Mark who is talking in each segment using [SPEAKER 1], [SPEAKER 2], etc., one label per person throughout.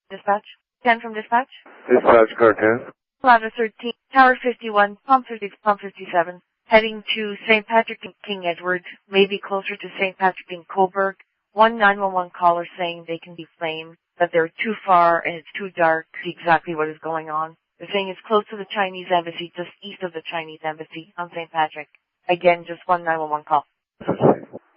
[SPEAKER 1] Dispatch. 10 from dispatch.
[SPEAKER 2] Dispatch car 10.
[SPEAKER 1] Ladder 13, Tower 51, Pump 50, Pump 57. Heading to St. Patrick and King Edward, maybe closer to St. Patrick and Coburg. One 911 caller saying they can be flamed, that they're too far and it's too dark to see exactly what is going on. They're saying it's close to the Chinese embassy, just east of the Chinese embassy on St. Patrick. Again, just one 911 call.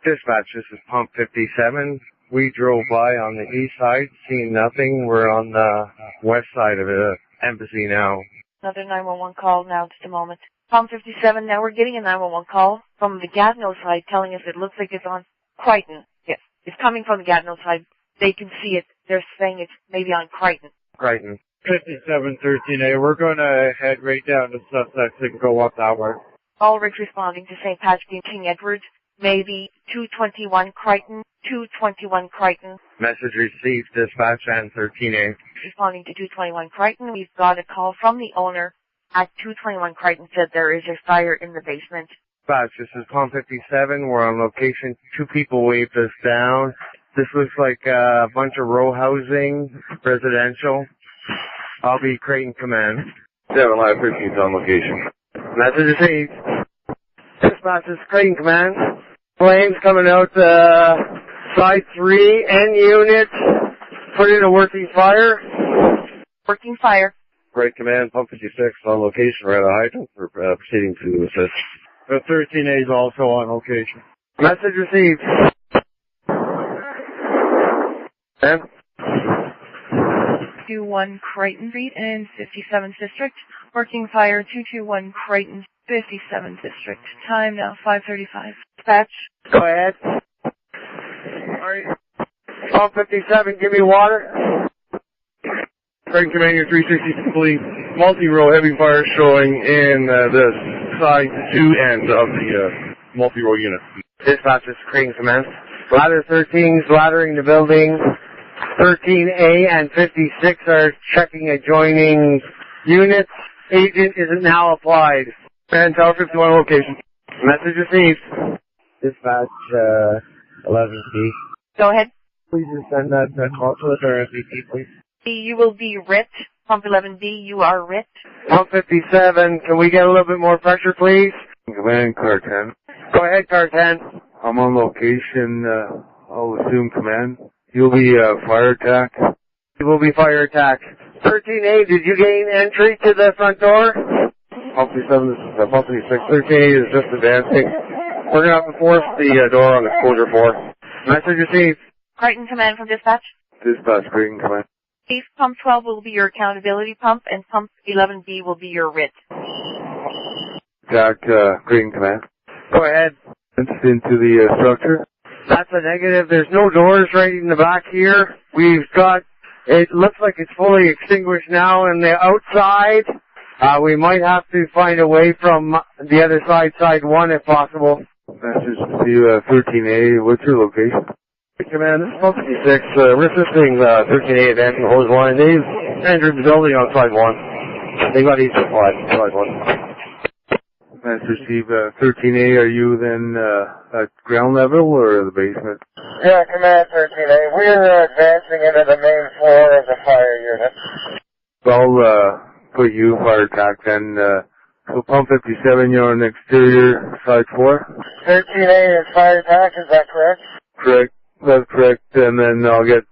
[SPEAKER 2] Dispatch, this is Pump 57. We drove by on the east side, seeing nothing. We're on the west side of the embassy now.
[SPEAKER 1] Another 911 call now, just a moment. Pump 57, now we're getting a 911 call from the Gatineau side telling us it looks like it's on Crichton. Yes, it's coming from the Gatineau side. They can see it. They're saying it's maybe on Crichton.
[SPEAKER 2] Crichton.
[SPEAKER 3] 5713A, we're going to head right down to Sussex and go up that way.
[SPEAKER 1] Ulrich responding to St. Patrick and King Edward, maybe 221 Crichton, 221 Crichton.
[SPEAKER 2] Message received, dispatch and 13A.
[SPEAKER 1] Responding to 221 Crichton, we've got a call from the owner at 221 Crichton, said there is a fire in the basement.
[SPEAKER 2] Dispatch, this is Pump 57. We're on location. 2 people waved us down. This looks like a bunch of row housing, residential. I'll be Crichton Command. 7 Live 15's on location. Message received. Dispatch, this is Crichton Command. Flames coming out side 3, end unit. Put in a working fire.
[SPEAKER 1] Working fire.
[SPEAKER 2] Right Command, Pump 56 on location, right at hydrant. We're proceeding to assist.
[SPEAKER 3] The 13A is also on location.
[SPEAKER 2] Message received. And
[SPEAKER 1] 221 Crichton Street in 57th District. Working fire 221 Crichton, 57th District. Time now 5:35. Dispatch.
[SPEAKER 2] Go ahead. Alright. Pump 57, give me water.
[SPEAKER 3] Crichton Command, your 360 police, multi-row heavy fire showing in the side 2 ends of the multi-row unit.
[SPEAKER 2] Dispatch, this is Crichton Command. Ladder 13 is laddering the building. 13A and 56 are checking adjoining units. Agent is now applied.
[SPEAKER 3] And Tower 51 location.
[SPEAKER 2] Message received.
[SPEAKER 3] Dispatch 11B.
[SPEAKER 1] Go ahead.
[SPEAKER 3] Please just send that call to the RSVP, please.
[SPEAKER 1] You will be writ. Pump 11B, you are writ.
[SPEAKER 2] Pump 57, can we get a little bit more pressure, please?
[SPEAKER 3] Command, car 10.
[SPEAKER 2] Go ahead, car 10.
[SPEAKER 3] I'm on location, I'll assume command. You'll be fire attack.
[SPEAKER 2] It will be fire attack. 13A, did you gain entry to the front door?
[SPEAKER 3] Pump 57, this is Pump 56. 13A is just advancing. We're going to have to force the door on exposure 4.
[SPEAKER 2] Message received.
[SPEAKER 1] Crichton Command from dispatch.
[SPEAKER 3] Dispatch, Crichton Command.
[SPEAKER 1] Chief, Pump 12 will be your accountability pump, and Pump 11B will be your writ.
[SPEAKER 3] Jack, Crichton Command.
[SPEAKER 2] Go ahead.
[SPEAKER 3] Into the structure.
[SPEAKER 2] That's a negative. There's no doors right in the back here. We've got, it looks like it's fully extinguished now on the outside. We might have to find a way from the other side, side 1 if possible.
[SPEAKER 3] Message to you, 13A. What's your location?
[SPEAKER 2] Command, this is Pump 56. We're assisting 13A advancing hose line. They've entered the building on side 1. They got each applied, side 1.
[SPEAKER 3] Message receive 13A. Are you then at ground level or the basement?
[SPEAKER 2] Yeah, Command 13A. We're advancing into the main floor of the fire unit.
[SPEAKER 3] I'll put you fire attack then. So Pump 57, you're on exterior side 4?
[SPEAKER 2] 13A is fire attack, is that correct?
[SPEAKER 3] Correct. That's correct, and then I'll get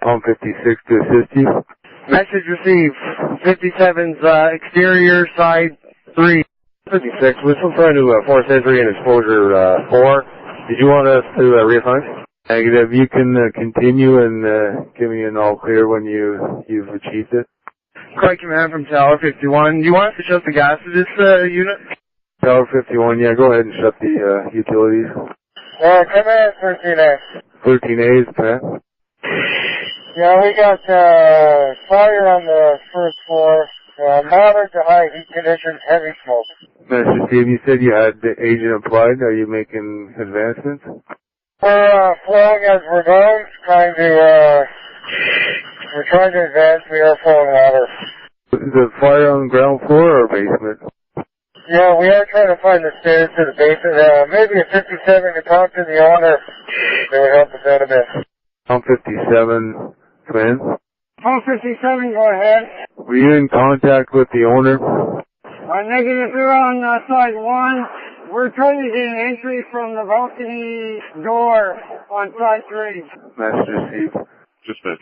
[SPEAKER 3] Pump 56 to assist you.
[SPEAKER 2] Message received. 57's exterior side 3.
[SPEAKER 3] 56, we're still trying to force entry and exposure 4. Did you want us to reassign? Negative. You can continue and give me an all clear when you've achieved it.
[SPEAKER 2] Crichton Command from Tower 51. Do you want us to shut the gas to this unit?
[SPEAKER 3] Tower 51, yeah, go ahead and shut the utilities.
[SPEAKER 2] Command 13A.
[SPEAKER 3] 13A is command.
[SPEAKER 2] Yeah, we got fire on the first floor. Moderate to high heat conditions, heavy smoke.
[SPEAKER 3] Mr. Steve, you said you had the agent applied. Are you making advancements?
[SPEAKER 2] We're flowing as we're going. We're trying to advance. We are flowing water.
[SPEAKER 3] Is the fire on the ground floor or basement?
[SPEAKER 2] Yeah, we are trying to find the stairs to the basement. Maybe a 57 to talk to the owner. They would help us out a bit.
[SPEAKER 3] I'm 57, command.
[SPEAKER 4] Pump 57, go ahead.
[SPEAKER 3] Were you in contact with the owner?
[SPEAKER 4] Negative, you're on side 1. We're trying to get an entry from the balcony door on side 3.
[SPEAKER 3] Message received.
[SPEAKER 5] Just that.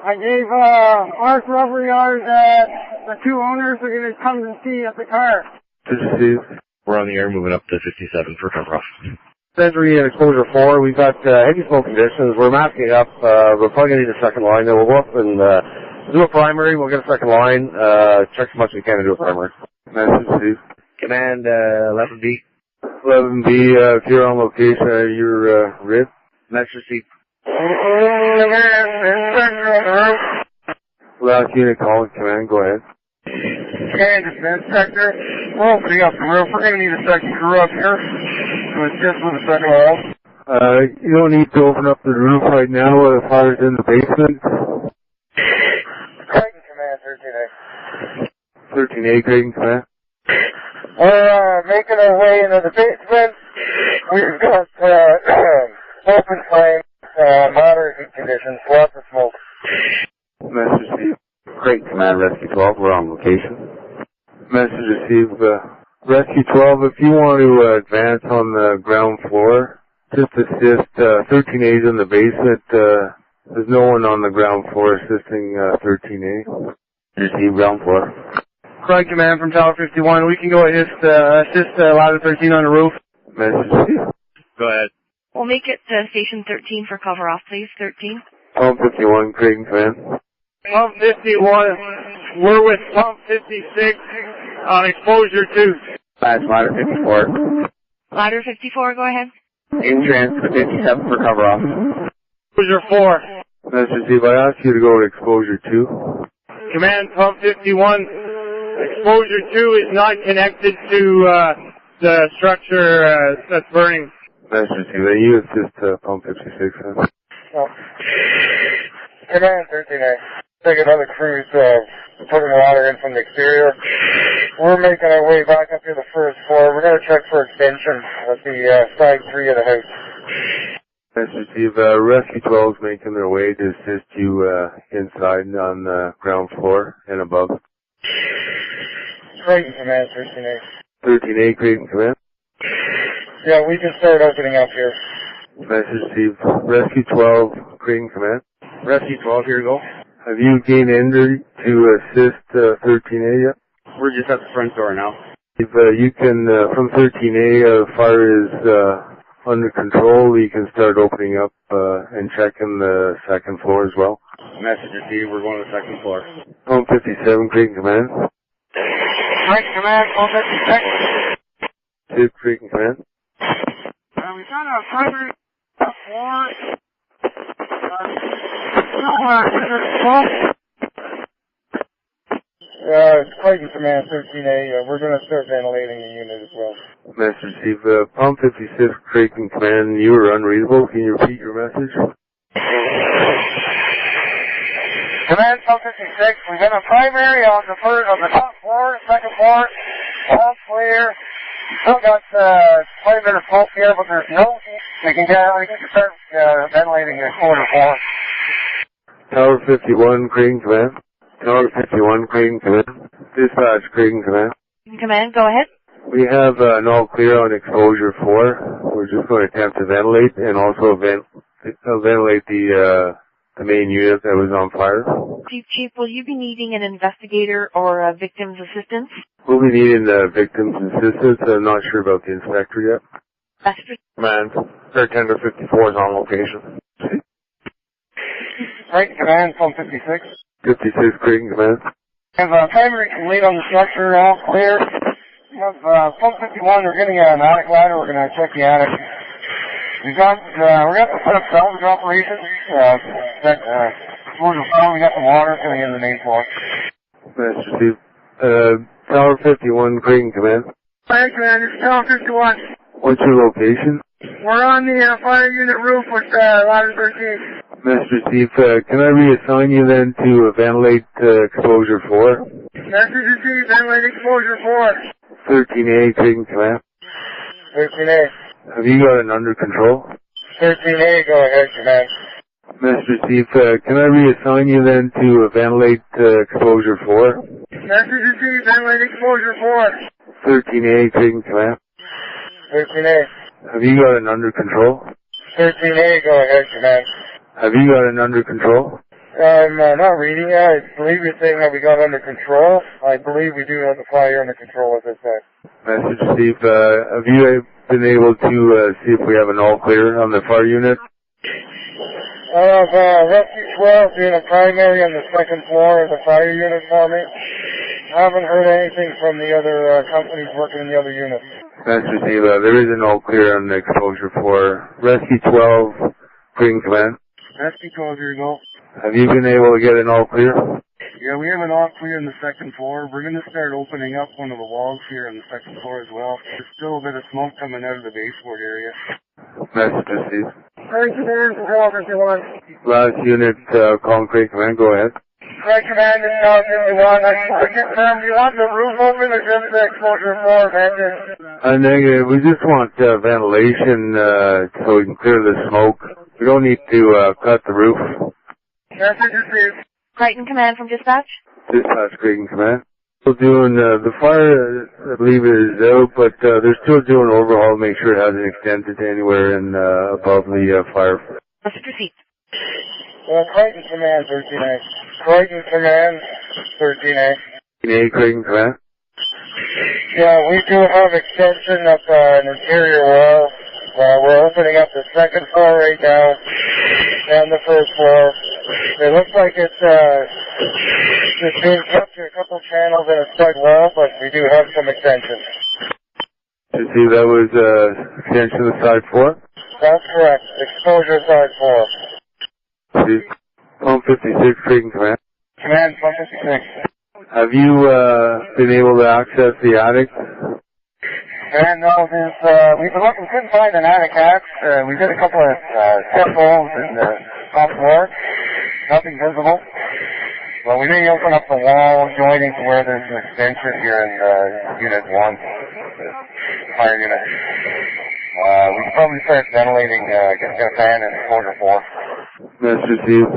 [SPEAKER 4] I gave Arc Rubber Yard that the 2 owners are going to come and see at the car.
[SPEAKER 3] Message received.
[SPEAKER 5] We're on the air moving up to 57 for cover off.
[SPEAKER 3] Entry and exposure 4. We've got heavy smoke conditions. We're masking up. We're probably going to need a second line. Then we'll go up and do a primary. We'll get a second line. Check as much as we can to do a primary. Message received.
[SPEAKER 2] Command 11B.
[SPEAKER 3] 11B, if you're on location, you're RID.
[SPEAKER 2] Message received.
[SPEAKER 3] Last unit calling command, go ahead.
[SPEAKER 4] Okay, defense sector. We're opening up the roof. We're going to need a second crew up here. So it's just with a second wall.
[SPEAKER 3] You don't need to open up the roof right now. The fire's in the basement.
[SPEAKER 4] Crichton Command, 13A.
[SPEAKER 3] 13A, Crichton Command.
[SPEAKER 4] We're making our way into the basement. We've got open flame, moderate heat conditions, lots of smoke.
[SPEAKER 3] Message received. Crichton Command, Rescue 12, we're on location. Message received. Rescue 12, if you want to advance on the ground floor, just assist. 13A is in the basement. There's no one on the ground floor assisting 13A. Receive ground floor.
[SPEAKER 2] Crichton Command from Tower 51. We can go assist ladder 13 on the roof.
[SPEAKER 3] Message received.
[SPEAKER 5] Go ahead.
[SPEAKER 1] We'll make it to station 13 for cover off, please. 13.
[SPEAKER 3] Pump 51, Crichton Command.
[SPEAKER 2] Pump 51. We're with Pump 56 on exposure 2.
[SPEAKER 3] That's ladder 54.
[SPEAKER 1] Ladder 54, go ahead.
[SPEAKER 3] In transfer 57 for cover off.
[SPEAKER 2] Exposure 4.
[SPEAKER 3] Message received. I asked you to go to exposure 2.
[SPEAKER 2] Command Pump 51. Exposure 2 is not connected to the structure that's burning.
[SPEAKER 3] Message received. Then you assist pump 56. Huh?
[SPEAKER 4] Oh. Command 13A. Take another cruise, putting the water in from the exterior. We're making our way back up to the first floor. We're going to check for extension at the side 3 of the house.
[SPEAKER 3] Message received. Rescue 12 is making their way to assist you inside on the ground floor and above.
[SPEAKER 4] Crichton Command 13A.
[SPEAKER 3] 13A, Crichton Command.
[SPEAKER 4] Yeah, we can start opening up here.
[SPEAKER 3] Message received. Rescue 12, Crichton Command.
[SPEAKER 2] Rescue 12, here we go.
[SPEAKER 3] Have you gained entry to assist 13A yet?
[SPEAKER 2] We're just at the front door now.
[SPEAKER 3] If you can, from 13A, fire is under control, you can start opening up and checking the second floor as well.
[SPEAKER 2] Message received, we're going to the second floor.
[SPEAKER 3] Pump 57, Crichton Command.
[SPEAKER 4] Crichton Command, Pump 56.
[SPEAKER 3] Crichton Command.
[SPEAKER 4] We got a primary floor. It's Crichton Command 13A. We're going to start ventilating the unit as well.
[SPEAKER 3] Message received. Pump 56, Crichton Command. You were unreadable. Can you repeat your message?
[SPEAKER 4] Command Pump 56. We got a primary on the top floor, second floor. All clear. Still got quite a bit of smoke here, but there's no heat. We can start ventilating the corner floor.
[SPEAKER 3] Tower 51, Crichton Command. Tower 51, Crichton Command. Dispatch, Crichton Command.
[SPEAKER 1] Command, go ahead.
[SPEAKER 3] We have an all clear on exposure 4. We're just going to attempt to ventilate and also ventilate the main unit that was on fire.
[SPEAKER 1] Chief, will you be needing an investigator or a victim's assistance?
[SPEAKER 3] We'll be needing the victim's assistance. I'm not sure about the inspector yet.
[SPEAKER 2] Command, Bartender 54 is on location.
[SPEAKER 4] Crichton Command, Pump 56.
[SPEAKER 3] 56, Crichton Command.
[SPEAKER 4] We have primary complete on the structure, all clear. We have Pump 51, we're getting an attic ladder, we're going to check the attic. We're going to put up salvage operations. We got the water coming in the main floor.
[SPEAKER 3] Message received. Tower 51, Crichton Command.
[SPEAKER 4] Fire Command, this is Tower 51.
[SPEAKER 3] What's your location?
[SPEAKER 4] We're on the fire unit roof with ladder 13.
[SPEAKER 3] Message received. Can I reassign you then to ventilate exposure 4?
[SPEAKER 4] Message received, ventilate exposure 4.
[SPEAKER 3] 13A, Crichton Command.
[SPEAKER 4] 13A.
[SPEAKER 3] Have you got it under control?
[SPEAKER 4] 13A, go ahead, Command.
[SPEAKER 3] Message received. Can I reassign you then to ventilate exposure 4?
[SPEAKER 4] Message received, ventilate exposure 4.
[SPEAKER 3] 13A, Crichton Command.
[SPEAKER 4] 13A.
[SPEAKER 3] Have you got it under control?
[SPEAKER 4] 13A, go ahead, Command.
[SPEAKER 3] Have you got it under control?
[SPEAKER 4] I'm not reading it. I believe you're saying that we got under control. I believe we do have the fire under control at this time.
[SPEAKER 3] Message received. Have you been able to see if we have an all clear on the fire unit?
[SPEAKER 4] I have Rescue 12 doing a primary on the second floor of the fire unit for me. I haven't heard anything from the other companies working in the other units.
[SPEAKER 3] Message received. There is an all clear on the exposure 4. Rescue 12, Crichton Command.
[SPEAKER 2] Rescue 12, here you go.
[SPEAKER 3] Have you been able to get an all clear?
[SPEAKER 2] Yeah, we have an all clear on the second floor. We're going to start opening up one of the walls here on the second floor as well. There's still a bit of smoke coming out of the baseboard area.
[SPEAKER 3] Message received.
[SPEAKER 4] Right command, control 51.
[SPEAKER 3] Last unit, concrete command, go ahead.
[SPEAKER 4] Right command, this is 51. I confirm, do you want the roof open or just the exposure 4, Commander?
[SPEAKER 3] Negative. We just want ventilation so we can clear the smoke. We don't need to cut the roof.
[SPEAKER 4] Message received.
[SPEAKER 1] Crichton Command from Dispatch.
[SPEAKER 3] Dispatch, Crichton Command. Still doing, the fire, I believe, is out, but they're still doing overhaul to make sure it hasn't extended anywhere in above the fire.
[SPEAKER 1] Message received.
[SPEAKER 4] Crichton Command, 13A. Crichton Command, 13A.
[SPEAKER 3] 13A, Crichton Command.
[SPEAKER 4] Yeah, we do have extension of an interior wall. We're opening up the second floor right now and the first floor. It looks like it's being kept to a couple channels in a stud wall, but we do have some extension.
[SPEAKER 3] You see that was extension of side 4?
[SPEAKER 4] That's correct. Exposure side 4.
[SPEAKER 3] See, Pump 56, Crichton Command.
[SPEAKER 4] Command 156.
[SPEAKER 3] Have you been able to access the attic?
[SPEAKER 4] And no, we've been looking, couldn't find an attic hatch. We did a couple of step holes in the top floor. Nothing visible. Well, we may open up the wall joining to where there's an extension here in Unit 1, the fire unit. We can probably start ventilating, get a fan in exposure 4.
[SPEAKER 3] Message received.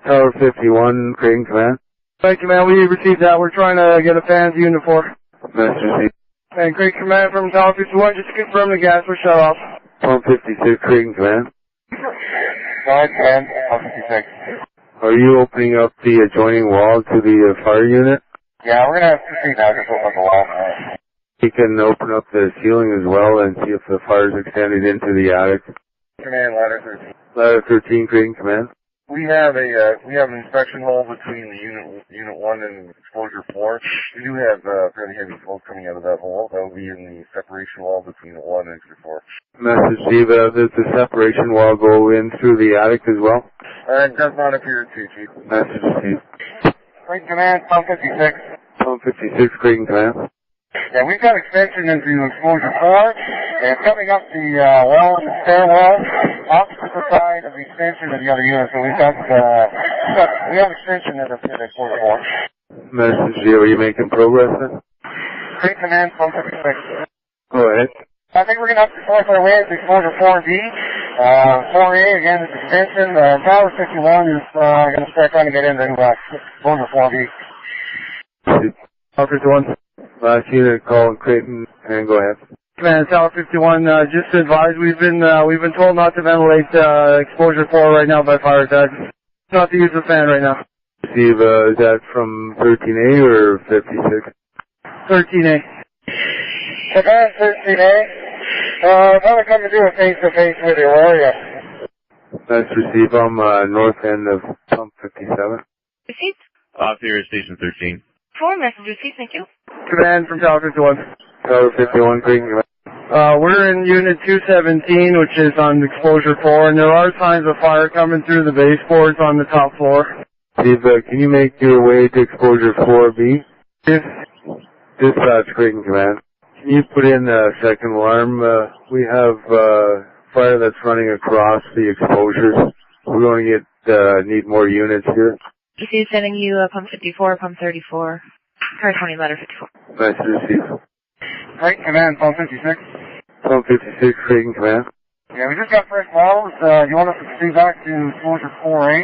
[SPEAKER 3] Tower 51, Crichton Command.
[SPEAKER 2] Right, Command, we received that. We're trying to get a fan to Unit 4.
[SPEAKER 3] Message received.
[SPEAKER 2] And Crichton Command from Tower 51, just to confirm the gas was shut off.
[SPEAKER 3] Pump 56, Crichton Command.
[SPEAKER 4] Go ahead, Command 156.
[SPEAKER 3] Are you opening up the adjoining wall to the fire unit?
[SPEAKER 4] Yeah, we're going to have to see now, just open up the wall.
[SPEAKER 3] You can open up the ceiling as well and see if the fire's extended into the attic.
[SPEAKER 4] Command ladder 13.
[SPEAKER 3] Ladder 13, Crichton Command.
[SPEAKER 4] We have an inspection hole between the unit 1 and exposure 4. We do have fairly heavy smoke coming out of that hole. That will be in the separation wall between unit 1 and exit 4.
[SPEAKER 3] Message Steve, does the separation wall go in through the attic as well?
[SPEAKER 4] It does not appear to, Chief.
[SPEAKER 3] Message Steve.
[SPEAKER 4] Crichton Command, Pump 56.
[SPEAKER 3] Pump 56, Crichton Command.
[SPEAKER 4] Yeah, we've got extension into exposure 4. And it's coming up the wall, the stairwell, opposite the side of the extension of the other unit. So we have extension into exposure 4.
[SPEAKER 3] Message Steve, are you making progress then?
[SPEAKER 4] Crichton Command, Pump 56.
[SPEAKER 3] Go ahead.
[SPEAKER 4] I think we're going to have to force our way into exposure 4B. 4A, again, is extension. Tower 51 is going to start trying to get into exposure 4B.
[SPEAKER 2] Tower 51.
[SPEAKER 3] Last unit, call Crichton, and go ahead.
[SPEAKER 2] Command, Tower 51, just to advise, we've been told not to ventilate exposure 4 right now by fire tags. Not to use the fan right now.
[SPEAKER 3] Steve, is that from 13A or 56?
[SPEAKER 2] 13A.
[SPEAKER 4] Command 13A. Another come to do a face-to-face with you, where are you?
[SPEAKER 3] That's received. I'm north end of Pump 57.
[SPEAKER 1] Received.
[SPEAKER 5] Here is Station 13.
[SPEAKER 1] 4 message received, thank you.
[SPEAKER 2] Command from Tower 51.
[SPEAKER 3] Tower 51, Crichton.
[SPEAKER 2] We're in Unit 217, which is on exposure 4, and there are signs of fire coming through the baseboards on the top floor.
[SPEAKER 3] Steve, can you make your way to exposure 4B? Dispatch, Crichton Command. Can you put in a second alarm? We have fire that's running across the exposures. We're going to need more units here.
[SPEAKER 1] He's sending you pump 54, pump 34. Car 20, ladder 54.
[SPEAKER 3] Nice to receive.
[SPEAKER 4] Right, Command, Pump 56.
[SPEAKER 3] Pump 56, Crichton Command.
[SPEAKER 4] Yeah, we just got fresh bottles. You want us to proceed back to exposure 4A?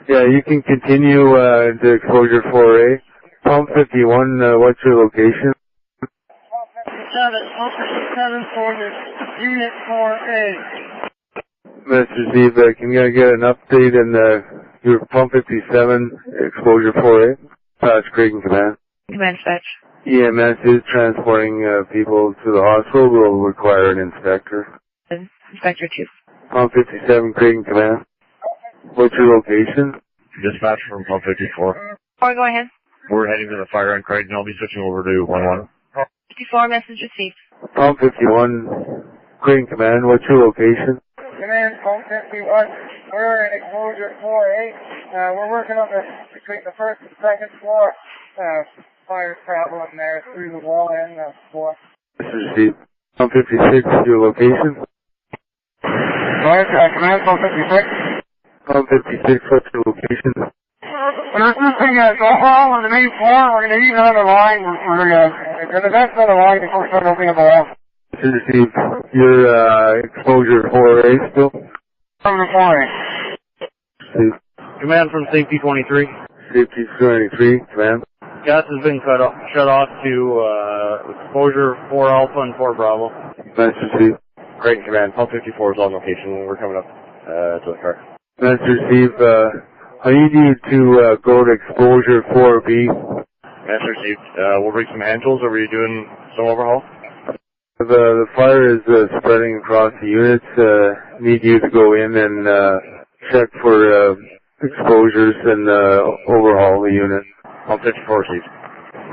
[SPEAKER 3] Yeah, you can continue into exposure 4A. Pump 51, what's your location?
[SPEAKER 4] Pump 57 for the unit 4A.
[SPEAKER 3] Mr. Steve, can you get an update in your Pump 57 exposure 4A? That's Crichton Command.
[SPEAKER 1] Command dispatch.
[SPEAKER 3] EMS is transporting people to the hospital. Will require an inspector.
[SPEAKER 1] Inspector 2.
[SPEAKER 3] Pump 57, Crichton Command. What's your location?
[SPEAKER 5] Dispatch from Pump 54.
[SPEAKER 1] Or go ahead.
[SPEAKER 5] We're heading to the fire on Crichton. I'll be switching over to 11.
[SPEAKER 1] 54, message received.
[SPEAKER 3] Pump 51, Crichton Command. What's your location?
[SPEAKER 4] Command, Pump 51. We're in exposure 4A. We're working on between the first and second floor. Fire traveling there through the wall and the floor.
[SPEAKER 3] Mr. Steve, Pump 56, your location?
[SPEAKER 4] Command, Pump 56.
[SPEAKER 3] Pump 56, what's your location?
[SPEAKER 4] When this thing go all on the main floor, we're going to use another line. We're going to invest another line before we start opening up the wall.
[SPEAKER 3] Mr. Steve, your exposure 4A still?
[SPEAKER 4] From the 4A.
[SPEAKER 3] Steve.
[SPEAKER 5] Command from Safety 23.
[SPEAKER 3] Safety 23, Command.
[SPEAKER 5] Gas has been shut off to exposure 4 Alpha and 4 Bravo.
[SPEAKER 3] Mr. Steve.
[SPEAKER 5] Crichton Command. Pump 54 is on location. We're coming up to the car.
[SPEAKER 3] Mr. Steve, I need you to go to exposure 4B.
[SPEAKER 5] Master Chief, we'll bring some hand tools. Are we doing some overhaul?
[SPEAKER 3] The fire is spreading across the units. Need you to go in and check for exposures and overhaul the unit.
[SPEAKER 5] Pump 54, Chief.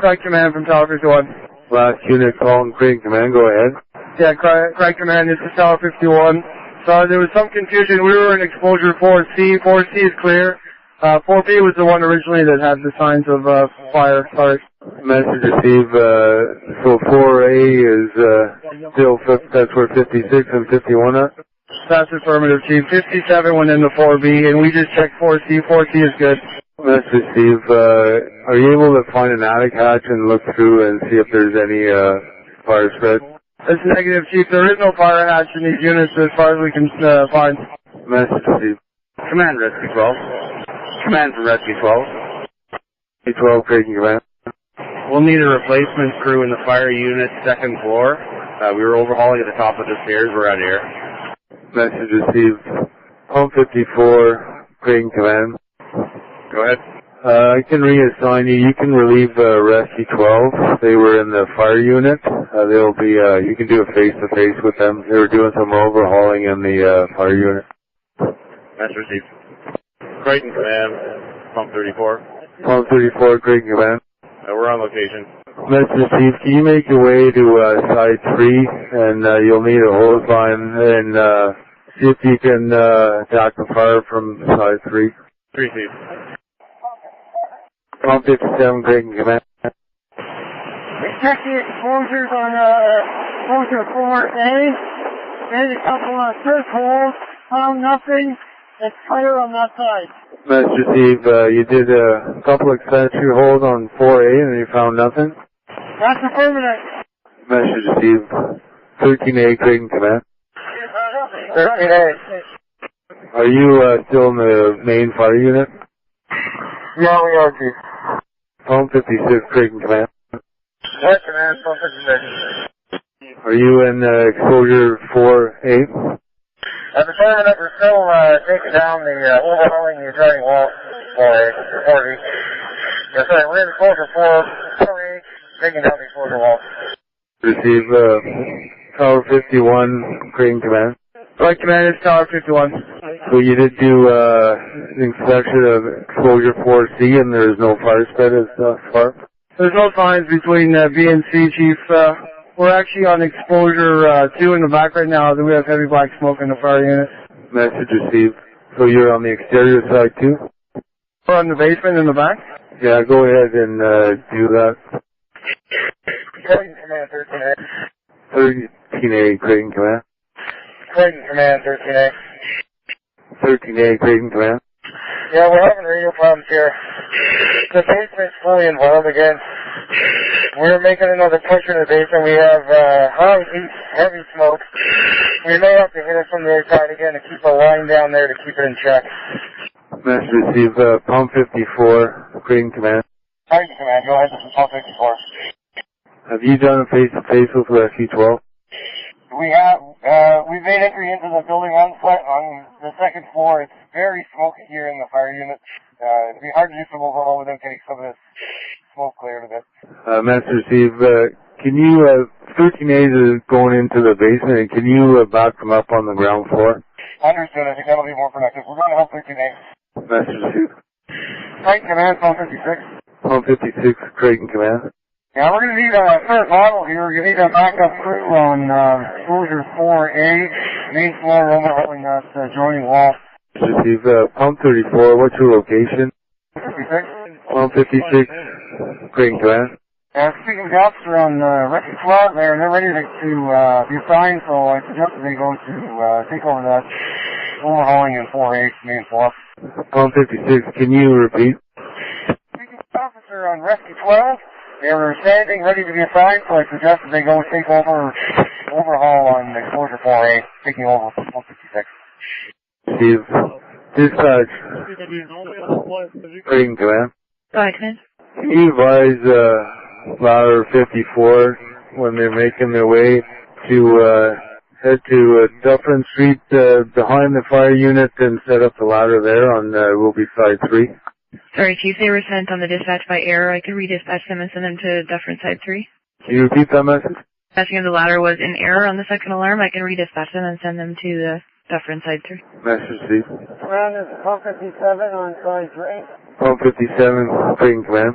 [SPEAKER 4] Craig Command from Tower 51.
[SPEAKER 3] Last unit calling Crichton Command. Go ahead.
[SPEAKER 4] Yeah, Craig Command, this is Tower 51. So there was some confusion. We were in exposure 4C. 4C is clear. 4B was the one originally that had the signs of fire. Sorry.
[SPEAKER 3] Message received. So 4A is still, that's where 56 and 51 are?
[SPEAKER 4] That's affirmative, Chief. 57 went into 4B, and we just checked 4C. 4C is good.
[SPEAKER 3] Message Steve, are you able to find an attic hatch and look through and see if there's any fire spread?
[SPEAKER 4] That's negative, Chief. There is no fire hatch in these units as far as we can find.
[SPEAKER 3] Message Steve.
[SPEAKER 5] Command, Rescue 12. Command from Rescue 12.
[SPEAKER 3] A12, Crichton Command.
[SPEAKER 5] We'll need a replacement crew in the fire unit, second floor. We were overhauling at the top of the stairs. We're out of here.
[SPEAKER 3] Message received. Pump 54, Crichton Command.
[SPEAKER 5] Go ahead.
[SPEAKER 3] I can reassign you. You can relieve Rescue 12. They were in the fire unit. They'll be, you can do a face-to-face with them. They were doing some overhauling in the fire unit.
[SPEAKER 5] Master Chief. Crichton Command, Pump 34.
[SPEAKER 3] Pump 34, Crichton Command.
[SPEAKER 5] We're on location.
[SPEAKER 3] Mr. Steve, can you make your way to side 3, and you'll need a hose line, and see if you can attack the fire from side 3.
[SPEAKER 5] 3 Chief.
[SPEAKER 3] Pump 57, Crichton Command.
[SPEAKER 4] We checked the exposures on exposure 4A. Made a couple of search holes. Found nothing. It's clear on that side.
[SPEAKER 3] Mr. Steve, you did a couple of exposure holes on 4A and you found nothing?
[SPEAKER 4] That's affirmative.
[SPEAKER 3] Mr. Steve, 13A, Crichton Command.
[SPEAKER 4] 13A.
[SPEAKER 3] Are you still in the main fire unit?
[SPEAKER 4] Yeah, we are, Chief.
[SPEAKER 3] Pump 56, Crichton Command.
[SPEAKER 4] Yes, Command, Pump 56.
[SPEAKER 3] Are you in exposure 4A?
[SPEAKER 4] At the time that we're still taking down the overhauling the adjoining wall for 4B. Yes, sir, we're in exposure 4A, taking down the exposure wall.
[SPEAKER 3] Receive Tower 51, Crichton Command.
[SPEAKER 4] Right, Command, it's Tower 51.
[SPEAKER 3] So you did do an inspection of exposure 4C and there's no fire spread as far?
[SPEAKER 4] There's no signs between B and C, Chief. We're actually on exposure 2 in the back right now. We have heavy black smoke in the fire unit.
[SPEAKER 3] Message received. So you're on the exterior side too?
[SPEAKER 4] We're on the basement in the back?
[SPEAKER 3] Yeah, go ahead and do that.
[SPEAKER 4] Crichton Command, 13A.
[SPEAKER 3] 13A, Crichton Command.
[SPEAKER 4] Crichton Command, 13A.
[SPEAKER 3] 13A, Crichton Command.
[SPEAKER 4] Yeah, we're having radio problems here. The basement's fully involved again. We're making another push in the basement. We have high heat, heavy smoke. We may have to hit it from the outside again to keep a line down there to keep it in check.
[SPEAKER 3] Message received, pump 54, Crichton Command.
[SPEAKER 4] Crichton Command, go ahead, this is pump 54.
[SPEAKER 3] Have you done a face-to-face with Rescue 12?
[SPEAKER 4] We have, we made entry into the building on the second floor. It's very smoky here in the fire unit. It'd be hard to do some overhaul without getting some of this smoke cleared a bit.
[SPEAKER 3] Message received, can you, 13As are going into the basement, and can you back them up on the ground floor?
[SPEAKER 4] Understood, I think that'll be more productive. We're going to help 13A.
[SPEAKER 3] Message received.
[SPEAKER 4] Crichton Command, pump 56.
[SPEAKER 3] Pump 56, Crichton Command.
[SPEAKER 4] Yeah, we're going to need a third model here. We're going to need a backup crew on exposure 4A, main floor, overhauling that joining wall.
[SPEAKER 3] Receive, pump 34, what's your location?
[SPEAKER 4] 56.
[SPEAKER 3] Pump 56, Crichton Command.
[SPEAKER 4] Speaking of gaps, we're on rescue squad there, and they're ready to be assigned, so I suggest they go to take over that overhauling in 4A, main floor.
[SPEAKER 3] Pump 56, can you repeat?
[SPEAKER 4] Speaking officer on rescue 12. They were standing ready to be assigned, so I suggest that they go take over overhaul on exposure 4A, taking over from 156.
[SPEAKER 3] Steve, dispatch. Crichton Command.
[SPEAKER 1] Go ahead, Command.
[SPEAKER 3] Can you advise ladder 54 when they're making their way to head to Dufferin Street behind the fire unit and set up the ladder there on Ruby side 3?
[SPEAKER 6] Sorry, Chief, they were sent on the dispatch by error. I could redispatch them and send them to Dufferin Side 3.
[SPEAKER 3] Can you repeat that message?
[SPEAKER 6] Dispatching of the ladder was in error on the second alarm. I can redispatch them and send them to the Dufferin Side 3.
[SPEAKER 3] Message, Steve.
[SPEAKER 4] Command is pump 57 on side 3.
[SPEAKER 3] Pump 57, Crichton Command.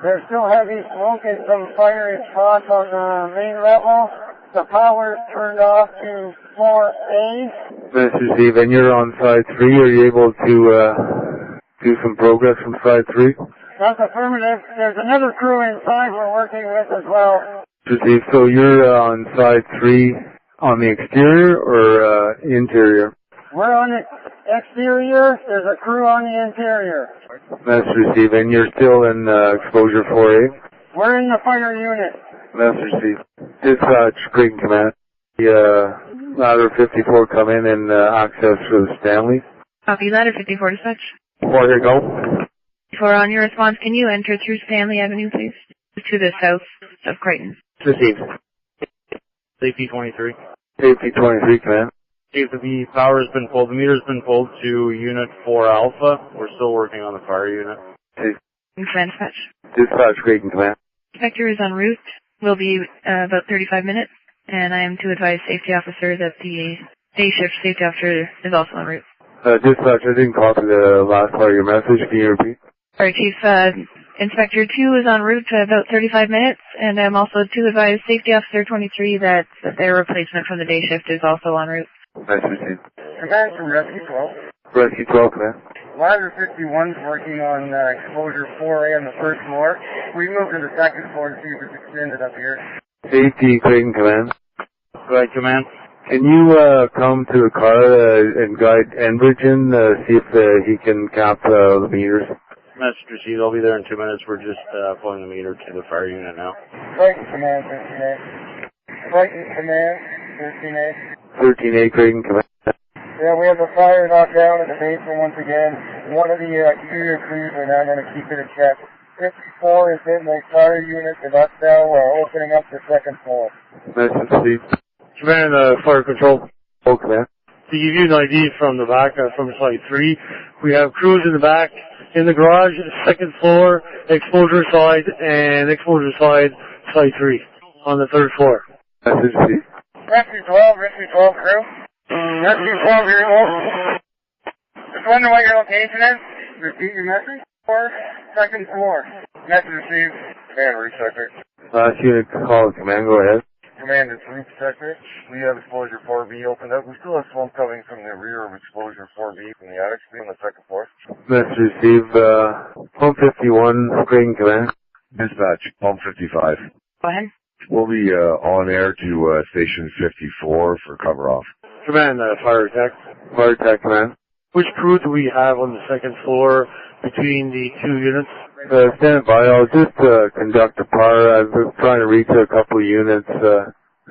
[SPEAKER 4] There's still heavy smoke and some fiery spots on the main level. The power's turned off to 4A.
[SPEAKER 3] Message, Steve, and you're on side 3. Are you able to do some progress from side 3?
[SPEAKER 4] That's affirmative. There's another crew inside we're working with as well.
[SPEAKER 3] Steve, so you're on side 3 on the exterior or interior?
[SPEAKER 4] We're on the exterior. There's a crew on the interior.
[SPEAKER 3] Message, Steve, and you're still in exposure 4A?
[SPEAKER 4] We're in the fire unit.
[SPEAKER 3] Message, Steve. Dispatch, Crichton Command. The ladder 54 come in and access for the Stanley.
[SPEAKER 6] Copy, ladder 54 dispatch.
[SPEAKER 3] Before they go.
[SPEAKER 6] Before on your response, can you enter through Stanley Avenue, please? To the south of Crichton.
[SPEAKER 3] Received.
[SPEAKER 5] Safety 23.
[SPEAKER 3] Safety 23, Command.
[SPEAKER 5] Chief, the power has been pulled. The meter's been pulled to Unit 4 Alpha. We're still working on the fire unit.
[SPEAKER 6] Command dispatch.
[SPEAKER 3] Dispatch, Crichton Command.
[SPEAKER 6] Inspector is en route. Will be about 35 minutes. And I am to advise safety officer that the day shift safety officer is also en route.
[SPEAKER 3] Dispatch, I didn't copy the last part of your message. Can you repeat?
[SPEAKER 6] Sorry, Chief. Inspector 2 is en route to about 35 minutes, and I'm also to advise Safety Officer 23 that their replacement from the day shift is also en route.
[SPEAKER 3] Message received.
[SPEAKER 4] Command from Rescue 12.
[SPEAKER 3] Rescue 12, Command.
[SPEAKER 4] Ladder 51's working on exposure 4A on the first floor. We moved to the second floor to see if it's extended up here.
[SPEAKER 3] Safety, Crichton Command.
[SPEAKER 5] Go ahead, Command.
[SPEAKER 3] Can you come to the car and guide Enbridge in, see if he can cap the meters?
[SPEAKER 5] Message received. I'll be there in 2 minutes. We're just pulling the meter to the fire unit now.
[SPEAKER 4] Crichton Command, 13A. Crichton Command, 13A.
[SPEAKER 3] 13A, Crichton Command.
[SPEAKER 4] Yeah, we have the fire knocked down at the basement once again. One of the exterior crews are now going to keep it in check. 54 is in the fire unit, and that's now opening up the second floor.
[SPEAKER 3] Message received.
[SPEAKER 2] Command, fire control.
[SPEAKER 3] Oh, Command.
[SPEAKER 2] To give you an ID from the back, from site 3, we have crews in the back, in the garage, second floor, exposure side, and exposure side, site 3, on the third floor.
[SPEAKER 3] Message received.
[SPEAKER 4] Rescue 12 crew. Rescue 12, here you go. Just wondering what your location is? Repeat your message. Second floor. Message received. Command, roof sector.
[SPEAKER 3] Last unit call, Command, go ahead.
[SPEAKER 4] Command, it's roof sector. We have exposure 4B opened up. We still have smoke coming from the rear of exposure 4B from the attic on the second floor.
[SPEAKER 3] Message received. Pump 51, Crichton Command.
[SPEAKER 7] Dispatch, pump 55.
[SPEAKER 6] Go ahead.
[SPEAKER 7] We'll be on air to station 54 for cover off.
[SPEAKER 2] Command, fire attack.
[SPEAKER 3] Fire attack, Command.
[SPEAKER 2] Which crew do we have on the second floor between the two units?
[SPEAKER 3] Stand by. I'll just conduct a PAR. I've been trying to reach a couple of units.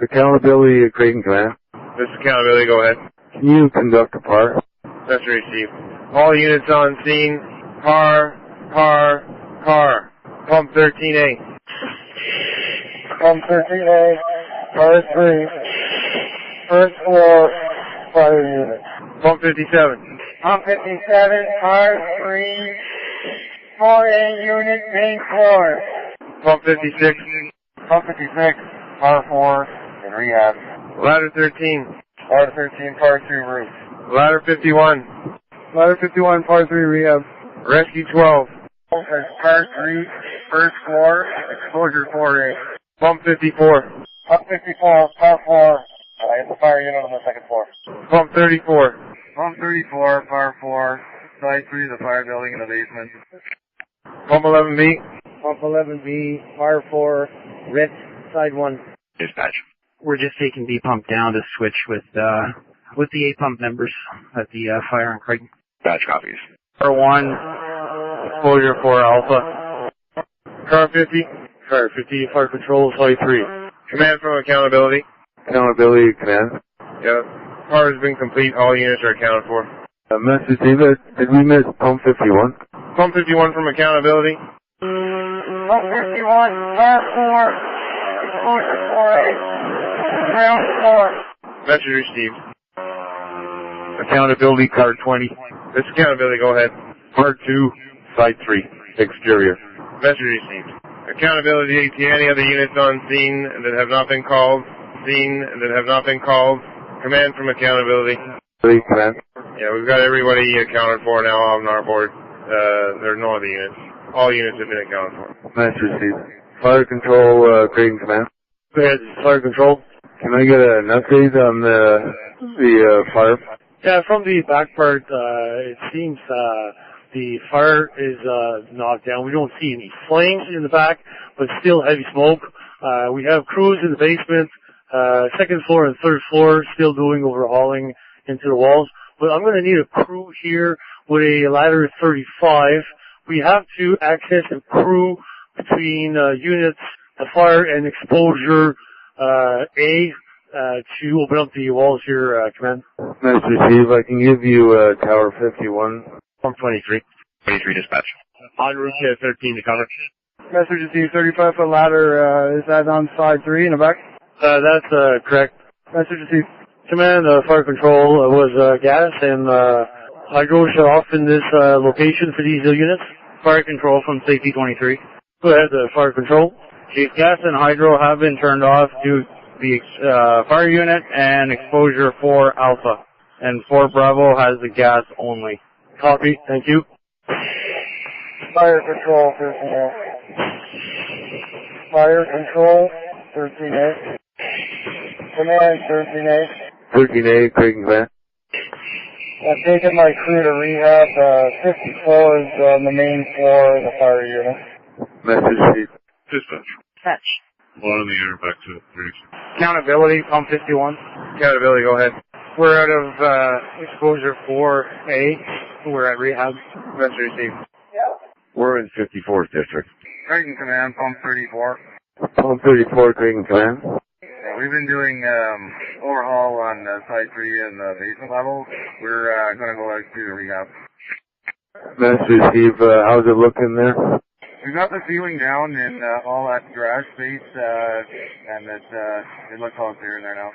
[SPEAKER 3] Accountability, Crichton Command.
[SPEAKER 2] This is accountability, go ahead.
[SPEAKER 3] Can you conduct a PAR?
[SPEAKER 2] That's received. All units on scene. PAR. Pump 13A.
[SPEAKER 4] Pump 13A, PAR 3, first floor, fire unit.
[SPEAKER 2] Pump 57.
[SPEAKER 4] Pump 57, PAR 3, 4A unit, main floor.
[SPEAKER 2] Pump 56.
[SPEAKER 4] Pump 56, PAR 4, in rehab.
[SPEAKER 2] Ladder 13.
[SPEAKER 4] Ladder 13, PAR 3 roof.
[SPEAKER 2] Ladder 51.
[SPEAKER 4] Ladder 51, PAR 3 rehab.
[SPEAKER 2] Rescue 12.
[SPEAKER 4] PAR 3, first floor, exposure 4A.
[SPEAKER 2] Pump 54.
[SPEAKER 4] Pump 54, PAR 4. I have the fire unit on the second floor.
[SPEAKER 2] Pump 34.
[SPEAKER 4] Pump 34, PAR 4, side 3 of the fire building in the basement.
[SPEAKER 2] Pump 11B.
[SPEAKER 8] Pump 11B, PAR 4, Ritz, side 1.
[SPEAKER 5] Dispatch. We're just taking B pump down to switch with the A pump members at the fire in Crichton.
[SPEAKER 7] Batch copies.
[SPEAKER 5] PAR 1, exposure 4 alpha.
[SPEAKER 2] Car 50.
[SPEAKER 3] Car 50, fire control, side 3.
[SPEAKER 2] Command from accountability.
[SPEAKER 3] Accountability, Command.
[SPEAKER 2] Yeah. PAR has been complete. All units are accounted for.
[SPEAKER 3] Message, David, did we miss pump 51?
[SPEAKER 2] Pump 51 from accountability.
[SPEAKER 4] Pump 51, PAR 4, exposure 4A, ground floor.
[SPEAKER 2] Message received.
[SPEAKER 3] Accountability, car 20.
[SPEAKER 2] This is accountability, go ahead.
[SPEAKER 3] PAR 2, side 3, exterior.
[SPEAKER 2] Message received. Accountability to any other units on scene that have not been called. Command from accountability.
[SPEAKER 3] Command.
[SPEAKER 2] Yeah, we've got everybody accounted for now on our board. There are no other units. All units have been accounted for.
[SPEAKER 3] Message received. Fire control, Crichton Command.
[SPEAKER 2] Go ahead, fire control.
[SPEAKER 3] Can I get an update on the fire?
[SPEAKER 8] Yeah, from the back part, it seems the fire is knocked down. We don't see any flames in the back, but still heavy smoke. We have crews in the basement, second floor and third floor, still doing overhauling into the walls. But I'm going to need a crew here with a ladder 35. We have to access a crew between units, the fire and exposure A, to open up the walls here, Command.
[SPEAKER 3] Message received. I can give you Tower 51.
[SPEAKER 2] Pump 23.
[SPEAKER 7] 23 dispatch.
[SPEAKER 2] En route to 13 to cover.
[SPEAKER 4] Message received, 35-foot ladder, is that on side 3 in the back?
[SPEAKER 8] That's correct.
[SPEAKER 4] Message received.
[SPEAKER 8] Command, fire control was gas and hydro shut off in this location for these units.
[SPEAKER 5] Fire control from safety 23.
[SPEAKER 8] Go ahead, fire control.
[SPEAKER 5] Chief, gas and hydro have been turned off due to the fire unit and exposure 4 alpha. And 4 Bravo has the gas only.
[SPEAKER 8] Copy, thank you.
[SPEAKER 4] Fire control, 13A. Fire control, 13A. Command, 13A.
[SPEAKER 3] 13A, Crichton Command.
[SPEAKER 4] I've taken my crew to rehab. 54 is on the main floor of the fire unit.
[SPEAKER 3] Message received.
[SPEAKER 7] Dispatch.
[SPEAKER 6] Fetch.
[SPEAKER 7] One on the air, back to 3.
[SPEAKER 5] Accountability, pump 51.
[SPEAKER 2] Accountability, go ahead.
[SPEAKER 5] We're out of exposure 4A. We're at rehab.
[SPEAKER 2] Message received.
[SPEAKER 7] We're in 54th district.
[SPEAKER 4] Crichton Command, pump 34.
[SPEAKER 3] Pump 34, Crichton Command.
[SPEAKER 4] Yeah, we've been doing overhaul on side 3 and the basement level. We're going to go out to the rehab.
[SPEAKER 3] Message received. How's it looking there?
[SPEAKER 4] We've got the ceiling down and all that garage space, and it looks all clear in there now.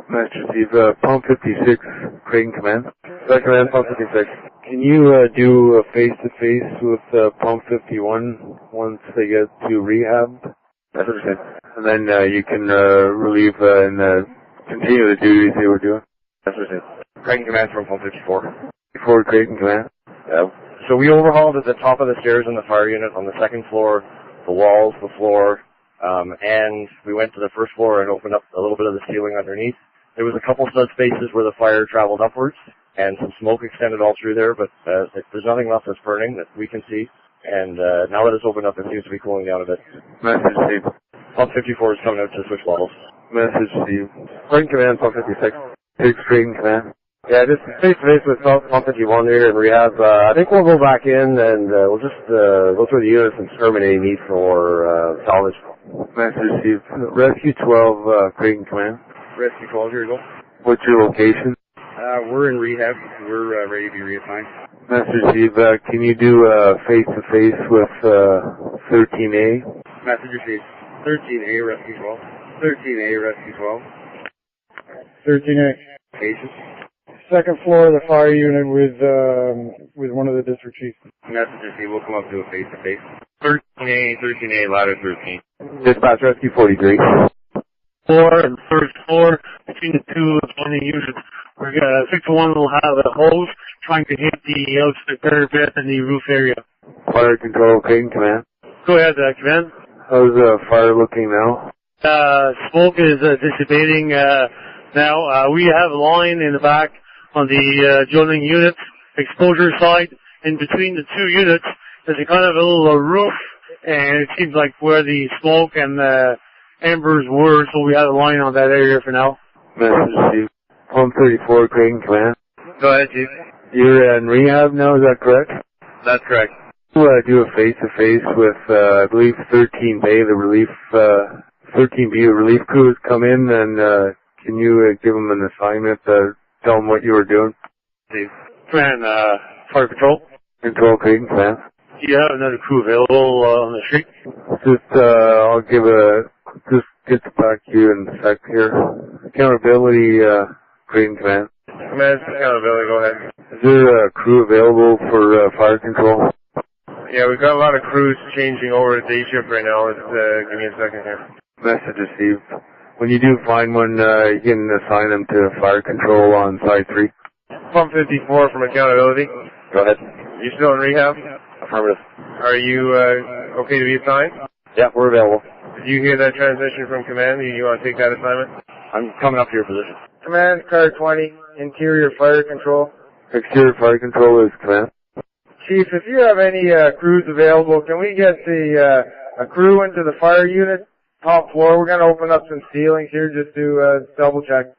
[SPEAKER 3] Message received. Pump 56, Crichton Command. Second Command, Pump 56. Can you do a face-to-face with Pump 51 once they get to rehab? That's okay. And then you can relieve and continue the duties they were doing.
[SPEAKER 2] That's it. Crichton Command from Pump 54.
[SPEAKER 3] Before Crichton Command.
[SPEAKER 2] Yeah. So we overhauled at the top of the stairs in the fire unit on the second floor, the walls, the floor, and we went to the first floor and opened up a little bit of the ceiling underneath. There was a couple stud spaces where the fire traveled upwards, and some smoke extended all through there, but there's nothing left that's burning that we can see. And now that it's opened up, it seems to be cooling down a bit.
[SPEAKER 3] Message received.
[SPEAKER 2] Pump 54 is coming out to switch levels.
[SPEAKER 3] Message received.
[SPEAKER 2] Crichton Command, Pump 56.
[SPEAKER 3] 6 Crichton Command. Yeah, just face-to-face with Pump 51 here in rehab. I think we'll go back in and we'll just go through the units and determine any need for salvage. Message received. Rescue 12, Crichton Command.
[SPEAKER 2] Rescue 12, here you go.
[SPEAKER 3] What's your location?
[SPEAKER 2] We're in rehab. We're ready to be reassigned.
[SPEAKER 3] Message received. Can you do face-to-face with 13A?
[SPEAKER 2] Message received. 13A, Rescue 12. 13A, Rescue 12.
[SPEAKER 4] 13A.
[SPEAKER 2] Patient.
[SPEAKER 4] Second floor of the fire unit with one of the district chiefs.
[SPEAKER 2] Message received. We'll come up to a face-to-face. 13A, ladder 13.
[SPEAKER 3] Dispatch Rescue 43.
[SPEAKER 8] Floor and first floor between the two adjoining units. We're gonna 6-1 will have a hose trying to hit the outside parapet and the roof area.
[SPEAKER 3] Fire Control, Crichton Command.
[SPEAKER 8] Go ahead, Command.
[SPEAKER 3] How's fire looking now?
[SPEAKER 8] Smoke is dissipating now. We have a line in the back on the adjoining units, exposure side. In between the two units, there's a kind of a little roof, and it seems like where the smoke and embers were, so we have a line on that area for now.
[SPEAKER 3] Message received. Pump 34, Crichton Command.
[SPEAKER 2] Go ahead, Chief.
[SPEAKER 3] You're in rehab now, is that correct?
[SPEAKER 2] That's correct.
[SPEAKER 3] We'll do a face-to-face with, I believe, 13B, the relief, 13B, the relief crew has come in, and can you give them an assignment, tell them what you were doing?
[SPEAKER 8] Chief. Command, Fire Control.
[SPEAKER 3] Control, Crichton Command.
[SPEAKER 8] Do you have another crew available on the street?
[SPEAKER 3] I'll just get back to you in a sec here. Accountability, Crichton Command.
[SPEAKER 2] Command, accountability, go ahead.
[SPEAKER 3] Is there a crew available for fire control?
[SPEAKER 2] Yeah, we've got a lot of crews changing over to day shift right now. Give me a second here.
[SPEAKER 3] Message received. When you do find one, you can assign them to fire control on side 3.
[SPEAKER 2] Pump 54 from accountability.
[SPEAKER 3] Go ahead.
[SPEAKER 2] You still in rehab?
[SPEAKER 3] Affirmative.
[SPEAKER 2] Are you okay to be assigned?
[SPEAKER 3] Yeah, we're available.
[SPEAKER 2] Did you hear that transition from command? You want to take that assignment?
[SPEAKER 3] I'm coming up to your position.
[SPEAKER 2] Command, car 20, interior fire control.
[SPEAKER 3] Exterior fire control is command.
[SPEAKER 2] Chief, if you have any crews available, can we get a crew into the fire unit, top floor? We're going to open up some ceilings here just to double check.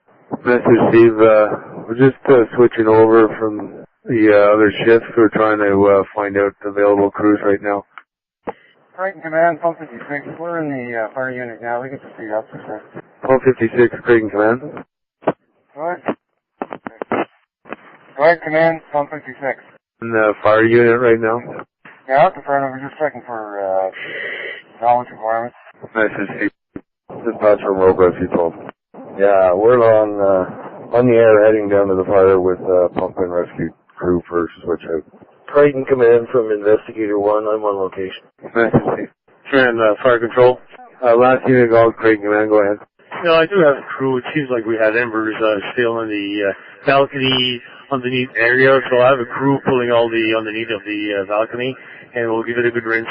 [SPEAKER 3] Message Steve, we're just switching over from the other shifts. We're trying to find out available crews right now.
[SPEAKER 4] Crichton Command, Pump 56. We're in the fire unit now. We get to see up for sure.
[SPEAKER 3] Pump 56, Crichton Command.
[SPEAKER 4] Go ahead. Go ahead, Command, Pump 56.
[SPEAKER 3] In the fire unit right now.
[SPEAKER 4] Yeah, out the front. We're just checking for knowledge requirements.
[SPEAKER 3] Message Steve. Dispatch from Road Rescue 12. Yeah, we're on the air heading down to the fire with pump and rescue crew for switch out. Crichton Command from Investigator 1. I'm on location.
[SPEAKER 8] Message Steve. Command, fire control.
[SPEAKER 3] Last unit called Crichton Command. Go ahead.
[SPEAKER 8] No, I do have a crew. It seems like we had embers still in the balcony underneath area, so I have a crew pulling all the underneath of the balcony, and we'll give it a good rinse.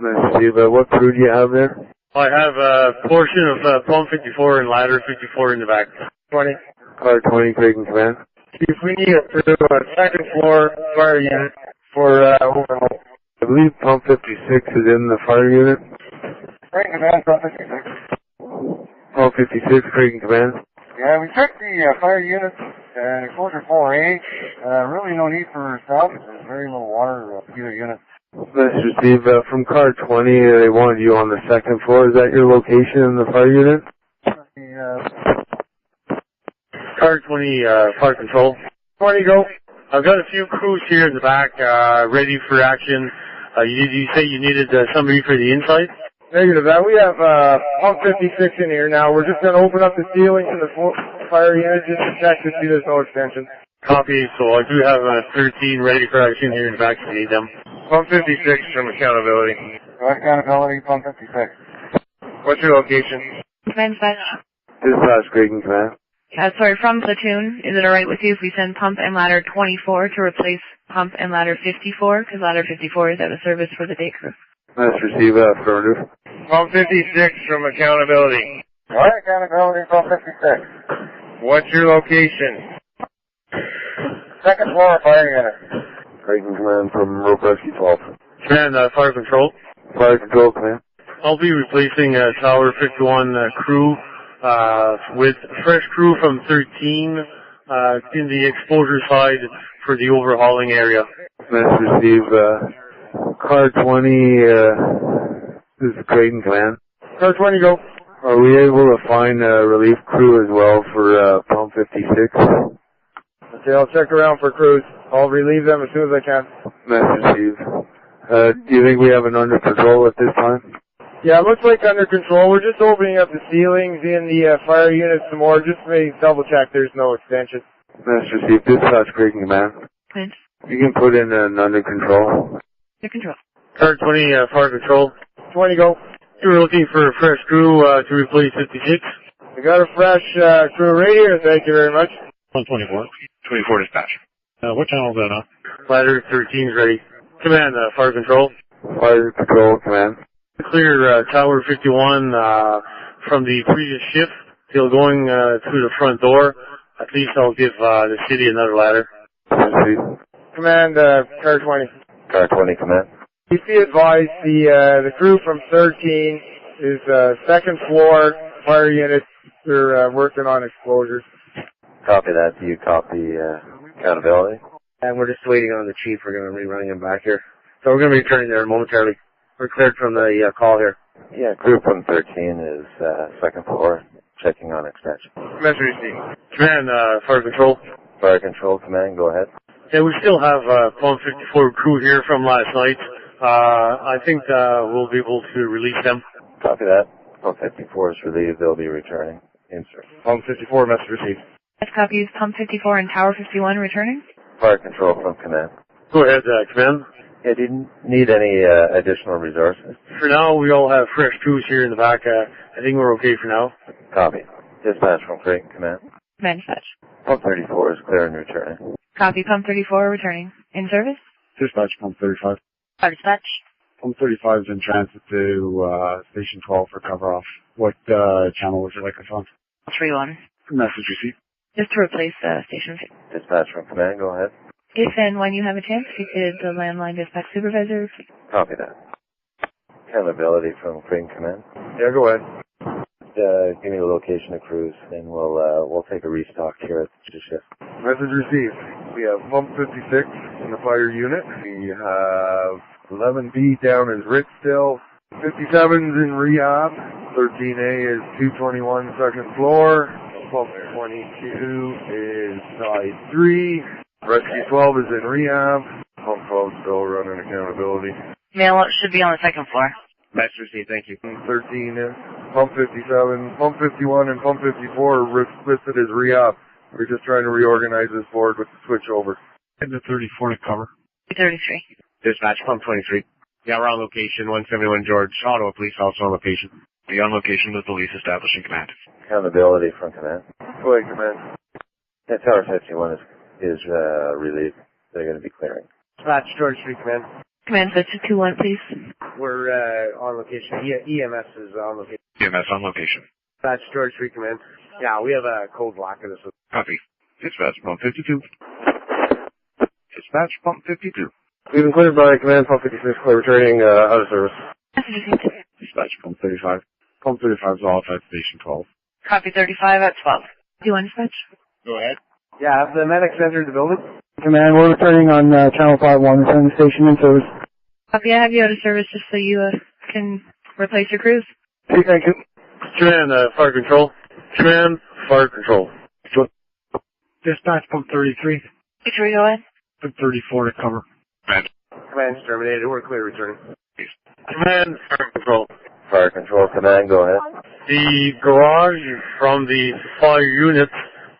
[SPEAKER 3] Message Steve. What crew do you have there?
[SPEAKER 8] I have a portion of pump 54 and ladder 54 in the back.
[SPEAKER 2] 20.
[SPEAKER 3] Car 20, Crichton Command.
[SPEAKER 2] Chief, we need a crew, second floor fire unit for overhaul.
[SPEAKER 3] I believe pump 56 is in the fire unit.
[SPEAKER 4] Crichton Command, Pump 56.
[SPEAKER 3] Pump 56, Crichton Command.
[SPEAKER 4] Yeah, we checked the fire units and exposure 4A. Really no need for salvage. There's very little water either unit.
[SPEAKER 3] Mr. Steve, from car 20, they wanted you on the second floor. Is that your location in the fire unit?
[SPEAKER 8] Car 20, fire control.
[SPEAKER 2] 20, go.
[SPEAKER 8] I've got a few crews here in the back, ready for action. You say you needed somebody for the inside?
[SPEAKER 2] Negative. We have pump 56 in here now. We're just going to open up the ceiling to the fire unit just to check to see there's no extension.
[SPEAKER 8] Copy. So I do have 13 ready for action here in the back if you need them.
[SPEAKER 2] Pump 56 from accountability.
[SPEAKER 4] Go ahead, accountability, Pump 56.
[SPEAKER 2] What's your location?
[SPEAKER 6] Dispatch.
[SPEAKER 3] Dispatch, Crichton Command.
[SPEAKER 6] Sorry, from platoon, is it alright with you if we send pump and ladder 24 to replace pump and ladder 54? Because ladder 54 is out of service for the day crew.
[SPEAKER 3] Mr. Steve, affirmative.
[SPEAKER 2] Pump 56 from accountability.
[SPEAKER 4] Go ahead, accountability, Pump 56.
[SPEAKER 2] What's your location?
[SPEAKER 4] Second floor fire unit.
[SPEAKER 3] Crichton Command from Rope Rescue 12.
[SPEAKER 8] Command, fire control.
[SPEAKER 3] Fire control, Command.
[SPEAKER 8] I'll be replacing Tower 51 crew with fresh crew from 13 in the exposure side for the overhauling area.
[SPEAKER 3] Message received, car 20, this is Crichton Command.
[SPEAKER 2] Car 20, go.
[SPEAKER 3] Are we able to find a relief crew as well for pump 56?
[SPEAKER 2] Okay, I'll check around for crews. I'll relieve them as soon as I can.
[SPEAKER 3] Message received. Do you think we have it under control at this time?
[SPEAKER 2] Yeah, it looks like under control. We're just opening up the ceilings in the fire unit some more. Just to double check there's no extension.
[SPEAKER 3] Message received. Dispatch Crichton Command.
[SPEAKER 6] Good.
[SPEAKER 3] You can put in an under control.
[SPEAKER 6] Under control.
[SPEAKER 8] Car 20, fire control.
[SPEAKER 2] 20, go.
[SPEAKER 8] You were looking for a fresh crew to replace 56.
[SPEAKER 2] We got a fresh crew right here. Thank you very much.
[SPEAKER 9] 124. 24 dispatch. What channel is that on?
[SPEAKER 8] Ladder 13 is ready. Command, fire control.
[SPEAKER 3] Fire control command.
[SPEAKER 8] Clear Tower 51 from the previous shift till going through the front door. At least I'll give the city another ladder.
[SPEAKER 2] Command, car 20.
[SPEAKER 3] Car 20 command.
[SPEAKER 2] You see advised the crew from 13 is second floor fire unit. They're working on exposures.
[SPEAKER 3] Copy that. Do you copy accountability?
[SPEAKER 2] And we're just waiting on the chief. We're going to be running him back here. So we're going to be returning there momentarily. We're cleared from the call here.
[SPEAKER 3] Yeah, crew from 13 is second floor, checking on extension.
[SPEAKER 2] Message received.
[SPEAKER 8] Command, fire control.
[SPEAKER 3] Fire control command, go ahead.
[SPEAKER 8] Yeah, we still have Pump 54 crew here from last night. I think we'll be able to release them.
[SPEAKER 3] Copy that. Pump 54 is relieved. They'll be returning. Insert.
[SPEAKER 2] Pump 54, message received.
[SPEAKER 6] Copies Pump 54 and Tower 51 returning.
[SPEAKER 3] Fire control from command.
[SPEAKER 8] Go ahead, command.
[SPEAKER 3] Yeah, do you need any additional resources?
[SPEAKER 8] For now, we all have fresh crews here in the back. I think we're okay for now.
[SPEAKER 3] Copy. Dispatch from Crichton Command.
[SPEAKER 6] Command dispatch.
[SPEAKER 3] Pump 34 is clear and returning.
[SPEAKER 6] Copy Pump 34 returning. In service.
[SPEAKER 9] Dispatch Pump 35.
[SPEAKER 6] Fire dispatch.
[SPEAKER 9] Pump 35 is in transit to Station 12 for cover off. What channel would you like us on?
[SPEAKER 6] 3-1.
[SPEAKER 9] Message received.
[SPEAKER 6] Just to replace Station 2.
[SPEAKER 3] Dispatch from command, go ahead.
[SPEAKER 6] If and when you have a chance, you could the landline dispatch supervisor.
[SPEAKER 3] Copy that. Accountability from Crichton Command.
[SPEAKER 2] Yeah, go ahead.
[SPEAKER 3] Give me the location of crews, and we'll take a restock here at the shift.
[SPEAKER 2] Message received. We have Pump 56 in the fire unit. We have 11B down as Rich still. 57's in rehab. 13A is 221 second floor. Pump 22 is side 3. Rescue 12 is in rehab. Pump 12 still running accountability.
[SPEAKER 6] Mail should be on the second floor.
[SPEAKER 2] Message received, thank you. 13 is Pump 57, Pump 51, and Pump 54 are listed as rehab. We're just trying to reorganize this board with the switch over.
[SPEAKER 9] And the 34 to cover.
[SPEAKER 6] 33.
[SPEAKER 2] Dispatch, Pump 23. Yeah, we're on location, 171 George. Ottawa Police also on location.
[SPEAKER 9] Be on location with police establishing command.
[SPEAKER 3] Accountability from command.
[SPEAKER 2] Go ahead, command.
[SPEAKER 3] Yeah, Tower 51 is relieved. They're going to be clearing.
[SPEAKER 2] Dispatch, George Street, command.
[SPEAKER 6] Command switch to 2-1, please.
[SPEAKER 2] We're on location. EMS is on location.
[SPEAKER 9] EMS on location.
[SPEAKER 2] Dispatch, George Street, command. Yeah, we have a code block of this.
[SPEAKER 9] Copy. Dispatch Pump 52. Dispatch Pump 52.
[SPEAKER 2] We've been cleared by command, Pump 56, clear returning out of service.
[SPEAKER 9] Dispatch Pump 35. Pump 35 is off at Station 12.
[SPEAKER 6] Copy 35 at 12. 2-1 dispatch.
[SPEAKER 9] Go ahead.
[SPEAKER 2] Yeah, have the medics entered the building?
[SPEAKER 8] Command, we're returning on Channel 51, returning the station in service.
[SPEAKER 6] Copy, I have you out of service just so you can replace your crews.
[SPEAKER 8] Hey, thank you. Command, fire control. Command, fire control.
[SPEAKER 9] Dispatch Pump 33.
[SPEAKER 6] 3, go ahead.
[SPEAKER 9] Pump 34 to cover. Command.
[SPEAKER 2] Command's terminated. We're clear returning.
[SPEAKER 8] Command, fire control.
[SPEAKER 3] Fire control command, go ahead.
[SPEAKER 8] The garage from the fire unit,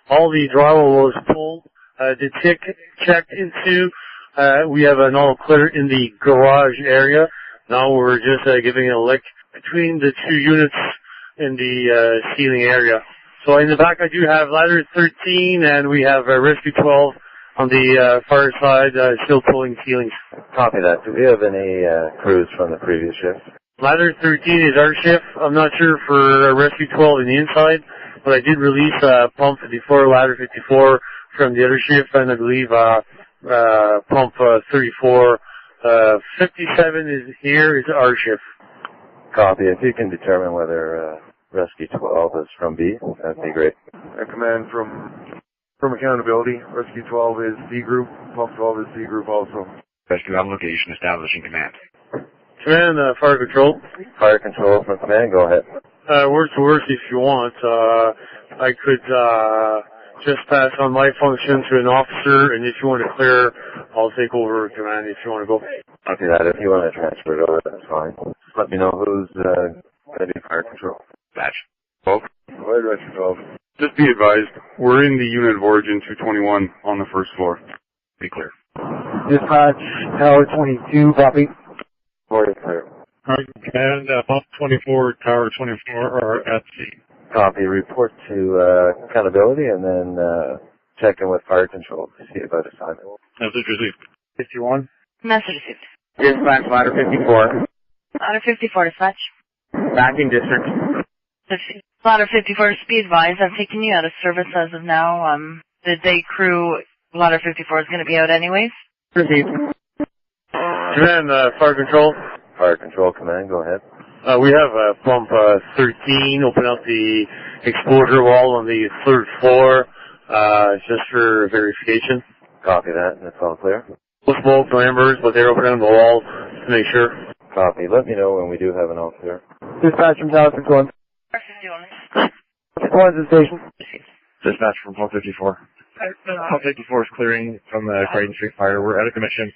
[SPEAKER 8] all the drywall was pulled. The tick checked into. We have an all clear in the garage area. Now we're just giving it a lick between the two units in the ceiling area. So in the back I do have ladder 13 and we have rescue 12 on the fire side still pulling ceilings.
[SPEAKER 3] Copy that. Do we have any crews from the previous shift?
[SPEAKER 8] Ladder 13 is our shift. I'm not sure for rescue 12 in the inside, but I did release pump 54, ladder 54 from the other shift, and I believe pump 34, 57 is here is our shift.
[SPEAKER 3] Copy. If you can determine whether rescue 12 is from B, that'd be great.
[SPEAKER 2] A command from
[SPEAKER 3] From accountability, Rescue 12 is C group, Pump 12 is C group also.
[SPEAKER 7] Rescue on location, establishing command.
[SPEAKER 8] Command, fire control.
[SPEAKER 3] Fire control from command, go ahead.
[SPEAKER 8] Worst to worst if you want. I could just pass on my function to an officer, and if you want to clear, I'll take over command if you want to go.
[SPEAKER 3] Copy that. If you want to transfer it over, that's fine. Let me know who's going to be fire control.
[SPEAKER 7] Dispatch. 12.
[SPEAKER 3] Go ahead, Rescue 12.
[SPEAKER 10] Just be advised, we're in the unit of origin 221 on the first floor.
[SPEAKER 7] Be clear.
[SPEAKER 3] Dispatch, Tower 22, copy. Board clear.
[SPEAKER 11] Command, Pump 24, Tower 24 are at sea.
[SPEAKER 3] Copy. Report to accountability and then check in with fire control to see about assignment.
[SPEAKER 11] Message received.
[SPEAKER 8] 51.
[SPEAKER 6] Message received.
[SPEAKER 5] Dispatch, ladder 54.
[SPEAKER 6] Ladder 54, dispatch.
[SPEAKER 5] Backing district.
[SPEAKER 6] Ladder 54, speed advised. I've taken you out of service as of now. The day crew, Ladder 54 is going to be out anyways.
[SPEAKER 5] Received.
[SPEAKER 8] Command, fire control.
[SPEAKER 3] Fire control command, go ahead.
[SPEAKER 8] We have pump 13, open up the exposure wall on the third floor, just for verification.
[SPEAKER 3] Copy that, and it's all clear.
[SPEAKER 8] No smoke, no embers, but they're opening the walls to make sure.
[SPEAKER 3] Copy. Let me know when we do have an all clear.
[SPEAKER 5] Dispatch from Tower 51.
[SPEAKER 3] Point to the station.
[SPEAKER 7] Dispatch from Pump 54. Pump 54 is clearing from the Crichton Street fire. We're out of commission.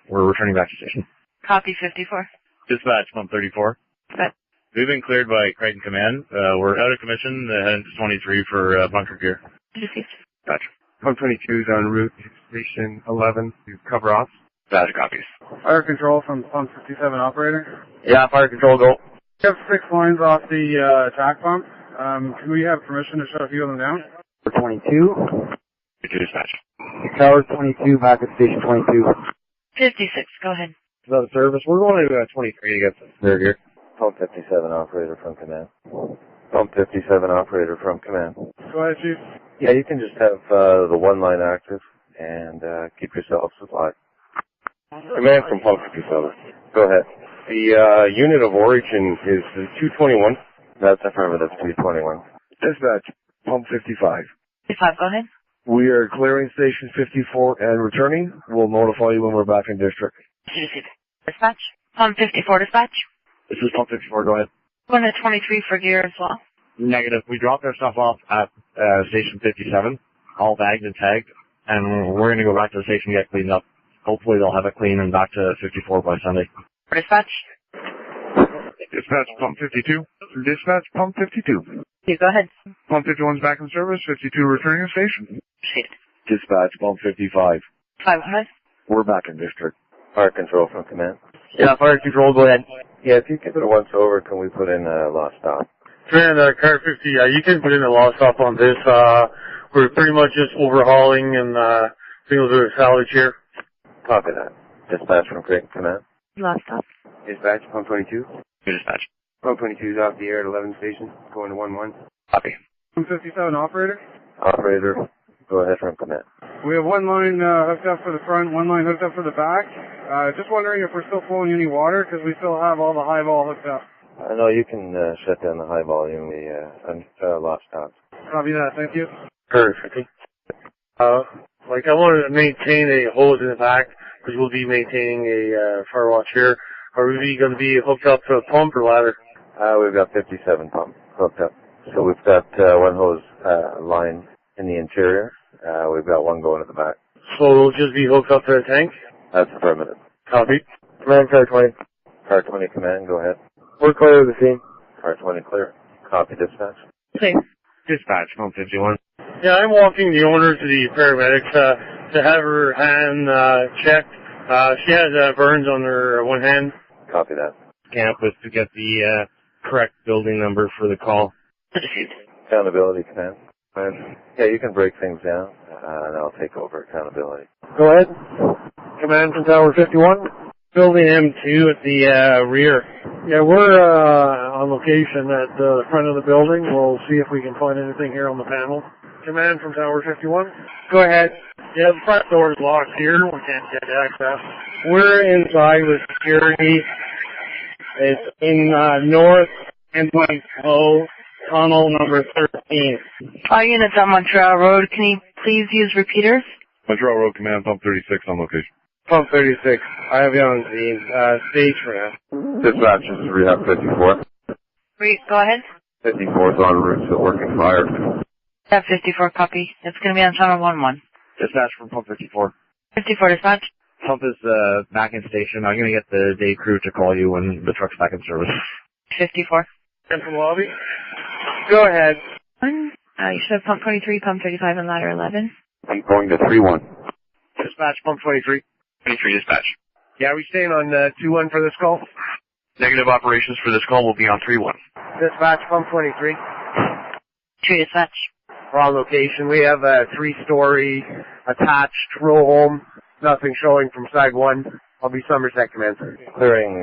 [SPEAKER 7] We're returning back to station.
[SPEAKER 6] Copy 54.
[SPEAKER 7] Dispatch, Pump 34.
[SPEAKER 6] Okay.
[SPEAKER 7] We've been cleared by Crichton Command. We're out of commission, heading to 23 for bunker gear.
[SPEAKER 6] Received.
[SPEAKER 7] Dispatch.
[SPEAKER 2] Pump 22 is en route to Station 11 to cover off.
[SPEAKER 7] Dispatch copies.
[SPEAKER 2] Fire control from Pump 57 operator.
[SPEAKER 5] Yeah, fire control, go.
[SPEAKER 2] We have 6 lines off the attack pump. Can we have permission to shut a few of them down?
[SPEAKER 3] 22.
[SPEAKER 7] Dispatch.
[SPEAKER 3] Tower 22, back at Station 22.
[SPEAKER 6] 56, go ahead.
[SPEAKER 7] Is that a service? We're going to 23 to get clear here.
[SPEAKER 3] Pump 57 operator from command. Pump 57 operator from command.
[SPEAKER 2] Go ahead, Chief.
[SPEAKER 3] Yeah, you can just have the one line active and keep yourself supplied.
[SPEAKER 7] Command from Pump 57.
[SPEAKER 3] Go ahead.
[SPEAKER 7] The unit of origin is 221.
[SPEAKER 3] That's affirmative, 221.
[SPEAKER 7] Dispatch, Pump 55.
[SPEAKER 6] 55, go ahead.
[SPEAKER 7] We are clearing Station 54 and returning. We'll notify you when we're back in district.
[SPEAKER 6] Received. Dispatch. Pump 54, dispatch.
[SPEAKER 7] This is Pump 54, go ahead.
[SPEAKER 6] Going to 23 for gear as well.
[SPEAKER 7] Negative. We dropped our stuff off at Station 57, all bagged and tagged, and we're going to go back to the station and get cleaned up. Hopefully they'll have it clean and back to 54 by Sunday.
[SPEAKER 6] Dispatch.
[SPEAKER 7] Dispatch, Pump 52. Dispatch, Pump 52.
[SPEAKER 6] You go ahead.
[SPEAKER 7] Pump 51's back in service, 52 returning to station.
[SPEAKER 6] Received.
[SPEAKER 7] Dispatch, Pump 55.
[SPEAKER 6] 500.
[SPEAKER 7] We're back in district.
[SPEAKER 3] Fire control from command.
[SPEAKER 5] Yeah, fire control, go ahead.
[SPEAKER 3] Yeah, if you give it a once over, can we put in a lost stop?
[SPEAKER 8] Command, car 50, you can put in a lost stop on this. We're pretty much just overhauling and doing a bit of salvage here.
[SPEAKER 3] Copy that. Dispatch from Crichton Command.
[SPEAKER 6] Lost stop.
[SPEAKER 3] Dispatch, Pump 22.
[SPEAKER 7] Good dispatch.
[SPEAKER 3] Pump 22 is off the air at 11 station, going to 1-1.
[SPEAKER 7] Copy.
[SPEAKER 2] Pump 57 operator.
[SPEAKER 3] Operator, go ahead from command.
[SPEAKER 2] We have 1 line hooked up for the front, 1 line hooked up for the back. Just wondering if we're still flowing any water, because we still have all the high vol hooked up.
[SPEAKER 3] I know you can shut down the high volume, the lost stops.
[SPEAKER 2] Copy that, thank you.
[SPEAKER 8] Perfect. I wanted to maintain a hose in the back, because we'll be maintaining a fire watch here. Are we going to be hooked up to a pump or ladder?
[SPEAKER 3] We've got 57 pumps hooked up. So we've got 1 hose line in the interior. We've got 1 going at the back.
[SPEAKER 8] So we'll just be hooked up to the tank?
[SPEAKER 3] That's affirmative.
[SPEAKER 8] Copy.
[SPEAKER 3] Command, Car 20. Car 20, command, go ahead.
[SPEAKER 5] We're clear of the scene.
[SPEAKER 3] Car 20, clear. Copy, dispatch.
[SPEAKER 6] Please.
[SPEAKER 7] Dispatch, Pump 51.
[SPEAKER 8] Yeah, I'm walking the owner to the paramedics to have her hand checked. She has burns on her one hand.
[SPEAKER 3] Copy that.
[SPEAKER 7] Campus to get the correct building number for the call.
[SPEAKER 3] Accountability command. Yeah, you can break things down, and I'll take over accountability.
[SPEAKER 5] Go ahead. Command from Tower 51.
[SPEAKER 8] Building M2 at the rear. Yeah, we're on location at the front of the building. We'll see if we can find anything here on the panel. Command from Tower 51.
[SPEAKER 5] Go ahead.
[SPEAKER 8] Yeah, the front door is locked here. We can't get access. We're inside with security. It's in north and flow
[SPEAKER 5] tunnel number 13.
[SPEAKER 6] All units on Montreal Road, can you please use repeaters?
[SPEAKER 11] Montreal Road Command, pump 36 on location.
[SPEAKER 2] Pump 36. I have you on scene. Stage for now.
[SPEAKER 3] Dispatch, this is Rehab 54.
[SPEAKER 6] Go ahead.
[SPEAKER 3] 54 is en route to working fire.
[SPEAKER 6] Rehab 54, copy. It's going to be on tunnel 11.
[SPEAKER 7] Dispatch from pump 54.
[SPEAKER 6] 54 dispatch.
[SPEAKER 7] Pump is back in station. I'm going to get the day crew to call you when the truck's back in service.
[SPEAKER 6] 54.
[SPEAKER 2] Central lobby. Go ahead.
[SPEAKER 6] You should have pump 23, pump 35, and ladder 11.
[SPEAKER 3] I'm going to 3-1.
[SPEAKER 2] Dispatch, pump 23.
[SPEAKER 12] 23 dispatch.
[SPEAKER 2] Yeah, we staying on 2-1 for this call?
[SPEAKER 12] Negative operations for this call will be on 3-1.
[SPEAKER 2] Dispatch, pump 23.
[SPEAKER 6] 2 dispatch.
[SPEAKER 2] We're on location. We have a 3-story attached row home. Nothing showing from side 1. I'll be Somerset Command.
[SPEAKER 3] Clearing,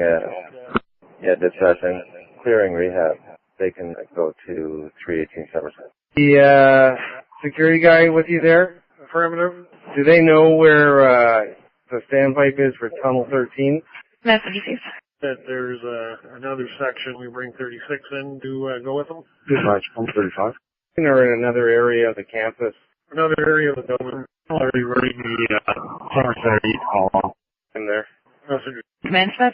[SPEAKER 3] dispatch and clearing rehab. They can go to 318 Somerset.
[SPEAKER 2] The security guy with you there? Affirmative. Do they know where the standpipe is for tunnel 13?
[SPEAKER 6] Message received.
[SPEAKER 8] That there's another section we bring 36 in to go with them.
[SPEAKER 3] Dispatch, pump 35.
[SPEAKER 2] Or in another area of the campus?
[SPEAKER 8] Another area of the building.
[SPEAKER 11] Already running the Somerset 8 call
[SPEAKER 2] in there.
[SPEAKER 8] Message.
[SPEAKER 6] Command dispatch.